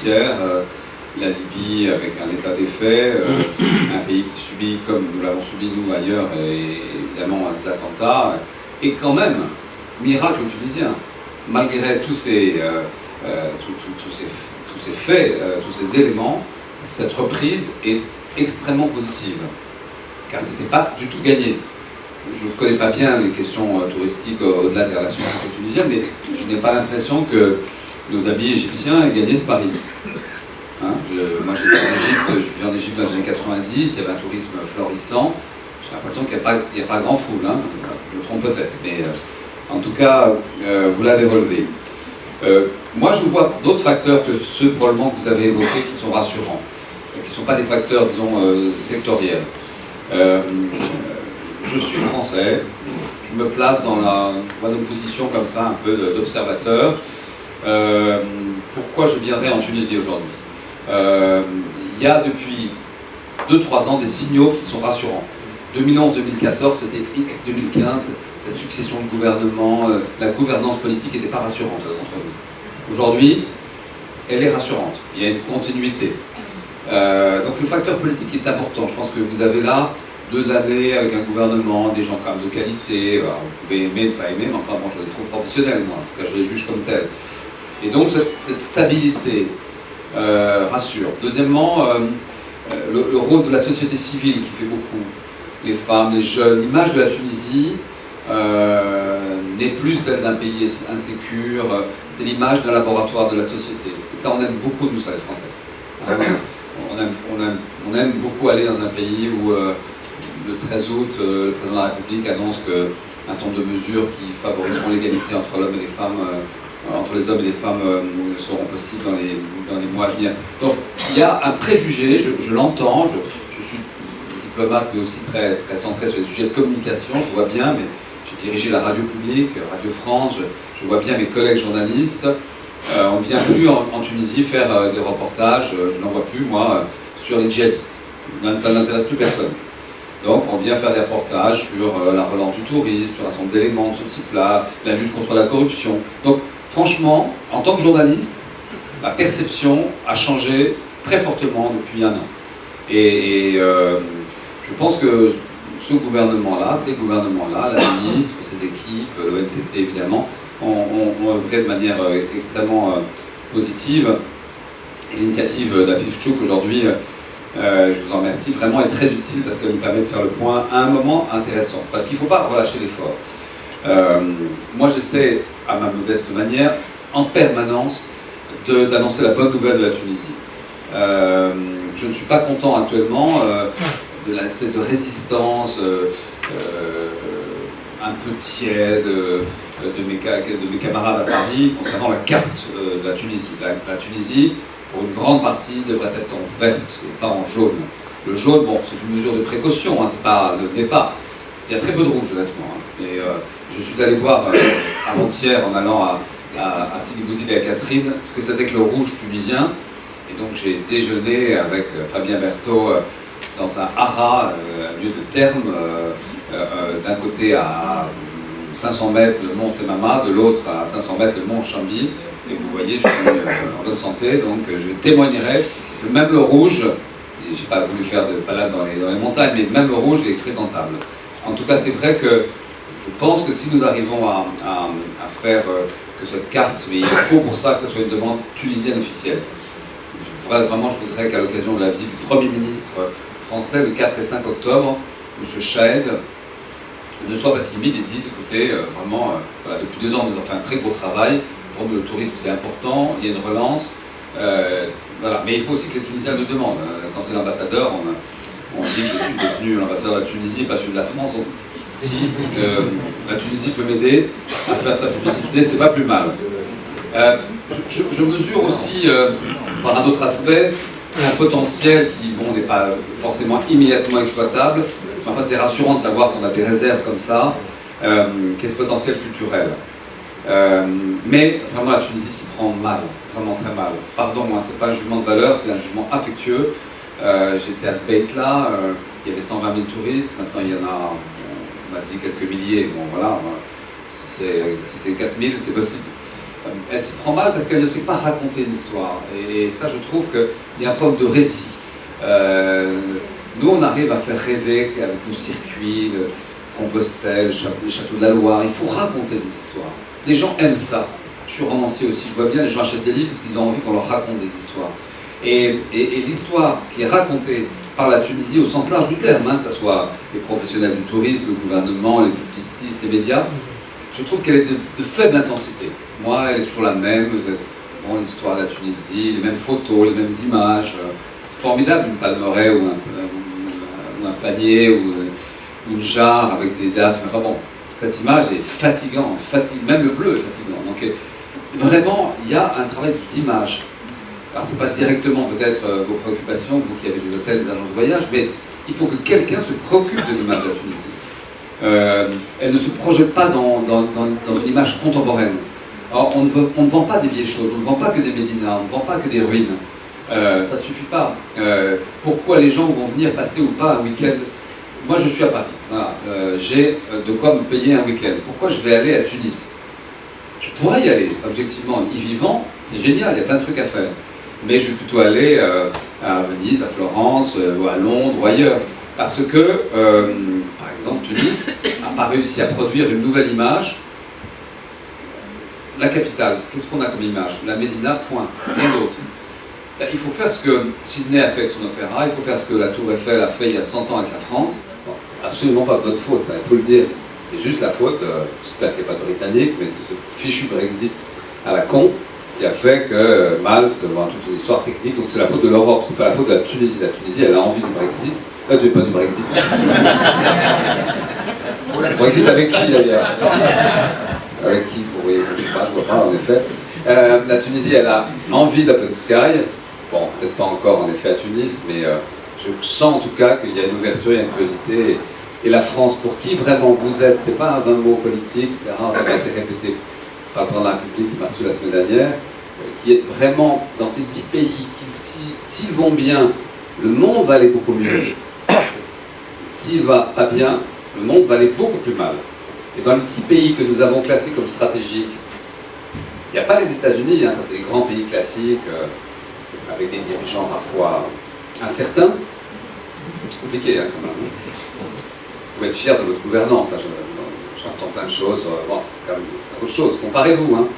frontières, la Libye avec un état des faits, un pays qui subit, comme nous l'avons subi nous ailleurs, et évidemment des attentats, et quand même, miracle tunisien, malgré tous ces faits, tous ces éléments, cette reprise est extrêmement positive, car ce n'était pas du tout gagné. Je ne connais pas bien les questions touristiques au-delà des relations tunisiennes, mais je n'ai pas l'impression que nos amis égyptiens aient gagné ce pari. Hein, moi j'étais en Égypte, je vis en Égypte dans les années 90, il y avait un tourisme florissant. J'ai l'impression qu'il n'y a pas grand foule, hein. Je me trompe peut-être, mais en tout cas, vous l'avez relevé. Moi je vois d'autres facteurs que ceux probablement que vous avez évoqués qui sont rassurants, qui ne sont pas des facteurs, disons, sectoriels. Je suis français, je me place dans une position comme ça, un peu d'observateur. Pourquoi je viendrais en Tunisie aujourd'hui? Il y a depuis 2-3 ans des signaux qui sont rassurants. 2011-2014, c'était 2015, cette succession de gouvernements, la gouvernance politique n'était pas rassurante entre nous. Aujourd'hui, elle est rassurante, il y a une continuité. Donc le facteur politique est important. Je pense que vous avez là 2 années avec un gouvernement, des gens quand même de qualité. Alors, vous pouvez aimer, pas aimer, mais enfin bon, je les trouve professionnels, moi. En tout cas, je les juge comme tels. Et donc cette stabilité rassure. Deuxièmement, le rôle de la société civile qui fait beaucoup. Les femmes, les jeunes. L'image de la Tunisie n'est plus celle d'un pays insécure. C'est l'image d'un laboratoire de la société. Et ça, on aime beaucoup, nous, ça, les Français. On aime beaucoup aller dans un pays où le 13 août, le président de la République annonce qu'un certain nombre de mesures qui favoriseront l'égalité entre l'homme et les femmes, entre les hommes et les femmes, seront possibles dans les mois à venir. Donc il y a un préjugé, je l'entends, je suis diplomate mais aussi très, très centré sur les sujets de communication, je vois bien, mais j'ai dirigé la radio publique, Radio France, je vois bien mes collègues journalistes. On ne vient plus en Tunisie faire des reportages, je n'en vois plus moi, sur les djihadistes. Ça n'intéresse plus personne. Donc on vient faire des reportages sur la relance du tourisme, sur un certain nombre d'éléments de ce type-là, la lutte contre la corruption. Donc franchement, en tant que journaliste, ma perception a changé très fortement depuis 1 an. Et je pense que ce gouvernement-là, ces gouvernements-là, la ministre, ses équipes, le NTT évidemment, ont œuvré de manière extrêmement positive. Et l'initiative d'Afif Chouk aujourd'hui, je vous en remercie, vraiment est très utile parce qu'elle nous permet de faire le point à un moment intéressant. Parce qu'il ne faut pas relâcher l'effort. Moi j'essaie, à ma modeste manière, en permanence, d'annoncer la bonne nouvelle de la Tunisie. Je ne suis pas content actuellement de l'espèce de résistance un peu tiède de mes camarades à Paris concernant la carte de la Tunisie. La Tunisie, pour une grande partie, devrait être en verte et pas en jaune. Le jaune, bon, c'est une mesure de précaution, hein, c'est pas, ne venez pas. Il y a très peu de rouge, honnêtement. Hein. Et je suis allé voir avant-hier, en allant à Sidi Bouzid et à Kasserine, ce que c'était que le rouge tunisien. Et donc j'ai déjeuné avec Fabien Berthaud dans un haras, un lieu de terme, d'un côté à 500 mètres le mont Semama, de l'autre à 500 mètres le mont Chambi. Et vous voyez, je suis en bonne santé, donc je témoignerai que même le rouge, je n'ai pas voulu faire de balade dans les montagnes, mais même le rouge est fréquentable. En tout cas, c'est vrai que je pense que si nous arrivons à faire que cette carte, mais il faut pour ça que ce soit une demande tunisienne officielle. Je voudrais qu'à l'occasion de la visite du Premier ministre français le 4 et 5 octobre, M. Chahed ne soit pas timide et dise, écoutez, vraiment, voilà, depuis 2 ans, nous avons fait un très gros travail. Pour nous, le tourisme, c'est important, il y a une relance. Voilà. Mais il faut aussi que les Tunisiens le demandent. Quand c'est l'ambassadeur, on dit que je suis devenu l'ambassadeur de la Tunisie et pas celui de la France. Donc, si la Tunisie peut m'aider à faire sa publicité, c'est pas plus mal. Je mesure aussi, par un autre aspect, un potentiel qui n'est pas forcément immédiatement exploitable. Mais enfin, c'est rassurant de savoir qu'on a des réserves comme ça, qu'est ce potentiel culturel. Mais vraiment, la Tunisie s'y prend mal, vraiment très mal. Pardon, moi, c'est pas un jugement de valeur, c'est un jugement affectueux. J'étais à Sbeitla, il y avait 120 000 touristes, maintenant il y en a, on m'a dit quelques milliers. Bon, voilà, si c'est 4 000, c'est possible. elle s'y prend mal parce qu'elle ne sait pas raconter une histoire. Et ça, je trouve qu'il y a un problème de récit. Nous, on arrive à faire rêver avec nos circuits, le Compostelle, les châteaux de la Loire. Il faut raconter des histoires. Les gens aiment ça. Je suis romancier aussi. Je vois bien les gens achètent des livres parce qu'ils ont envie qu'on leur raconte des histoires. Et l'histoire qui est racontée par la Tunisie au sens large du terme, que ce soit les professionnels du tourisme, le gouvernement, les publicistes, les médias, je trouve qu'elle est de faible intensité. Moi, elle est toujours la même. Bon, l'histoire de la Tunisie, les mêmes photos, les mêmes images. C'est formidable, une palmeraie ou un panier ou une jarre avec des dates. Enfin bon, cette image est fatigante, même le bleu est fatigant. Donc vraiment, il y a un travail d'image. Alors, ce n'est pas directement peut-être vos préoccupations, vous qui avez des hôtels, des agences de voyage, mais il faut que quelqu'un se préoccupe de l'image de la Tunisie. Elle ne se projette pas dans une image contemporaine. Alors, on ne vend pas des vieilles choses, on ne vend pas que des médinas, on ne vend pas que des ruines. Ça ne suffit pas. Pourquoi les gens vont venir passer ou pas un week-end? Moi, je suis à Paris. Voilà. J'ai de quoi me payer un week-end. Pourquoi je vais aller à Tunis? Je pourrais y aller, objectivement. Y vivant, c'est génial, il y a plein de trucs à faire. Mais je vais plutôt aller à Venise, à Florence, ou à Londres, ou ailleurs. Parce que, par exemple, Tunis n'a pas réussi à produire une nouvelle image. La capitale, qu'est-ce qu'on a comme image? La Médina, point. Rien d'autre. Il faut faire ce que Sydney a fait avec son opéra, il faut faire ce que la Tour Eiffel a fait il y a 100 ans avec la France. Bon, absolument pas de votre faute, ça, il faut le dire. C'est juste la faute, j'espère qu'il n'y a pas de Britannique, mais ce fichu Brexit à la con, qui a fait que Malte, toute une histoire technique, donc c'est la faute de l'Europe, c'est pas la faute de la Tunisie. La Tunisie, elle a envie du Brexit, pas du Brexit. Le Brexit avec qui d'ailleurs? Avec qui? Vous voyez, je ne sais pas, je vois pas en effet. La Tunisie, elle a envie d'Open Sky. Bon, peut-être pas encore en effet à Tunis, mais je sens en tout cas qu'il y a une ouverture, il y a une curiosité. Et la France, pour qui vraiment vous êtes, c'est pas un 20 mots politique, etc. Ça a été répété par le président de la République qui m'a reçu la semaine dernière, qui est vraiment dans ces 10 pays qui, s'ils vont bien, le monde va aller beaucoup mieux. S'il va pas bien, le monde va aller beaucoup plus mal. Et dans les 10 pays que nous avons classés comme stratégiques, il n'y a pas les États-Unis, ça c'est les grands pays classiques, avec des dirigeants parfois incertains. C'est compliqué quand même. Vous pouvez être fier de votre gouvernance, là, j'entends plein de choses. Bon, c'est autre chose. Comparez-vous.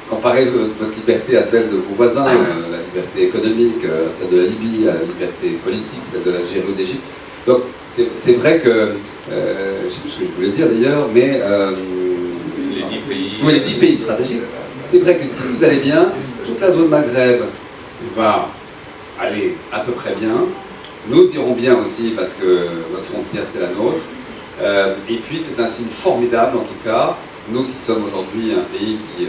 Comparez votre liberté à celle de vos voisins, la liberté économique, celle de la Libye, la liberté politique, celle de l'Algérie ou d'Égypte. Donc c'est vrai que, je ne sais plus ce que je voulais dire d'ailleurs, mais les 10 pays. Oui, les 10 pays stratégiques. C'est vrai que si vous allez bien, toute la zone Maghreb va aller à peu près bien. Nous irons bien aussi parce que notre frontière c'est la nôtre. Et puis c'est un signe formidable en tout cas, nous qui sommes aujourd'hui un pays qui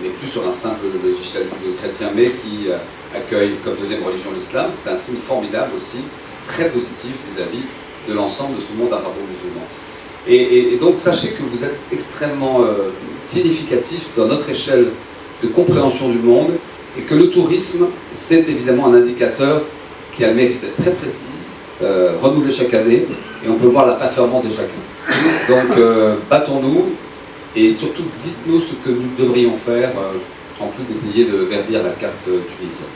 n'est plus sur un simple logiciel judéo-chrétien, mais qui accueille comme deuxième religion l'islam, c'est un signe formidable aussi, très positif vis-à-vis de l'ensemble de ce monde arabo-musulman. Et donc sachez que vous êtes extrêmement significatif dans notre échelle de compréhension du monde, et que le tourisme, c'est évidemment un indicateur qui a le mérite d'être très précis, renouvelé chaque année, et on peut voir la performance de chacun. Donc battons-nous, et surtout dites-nous ce que nous devrions faire, en plus d'essayer de verdir la carte tunisienne.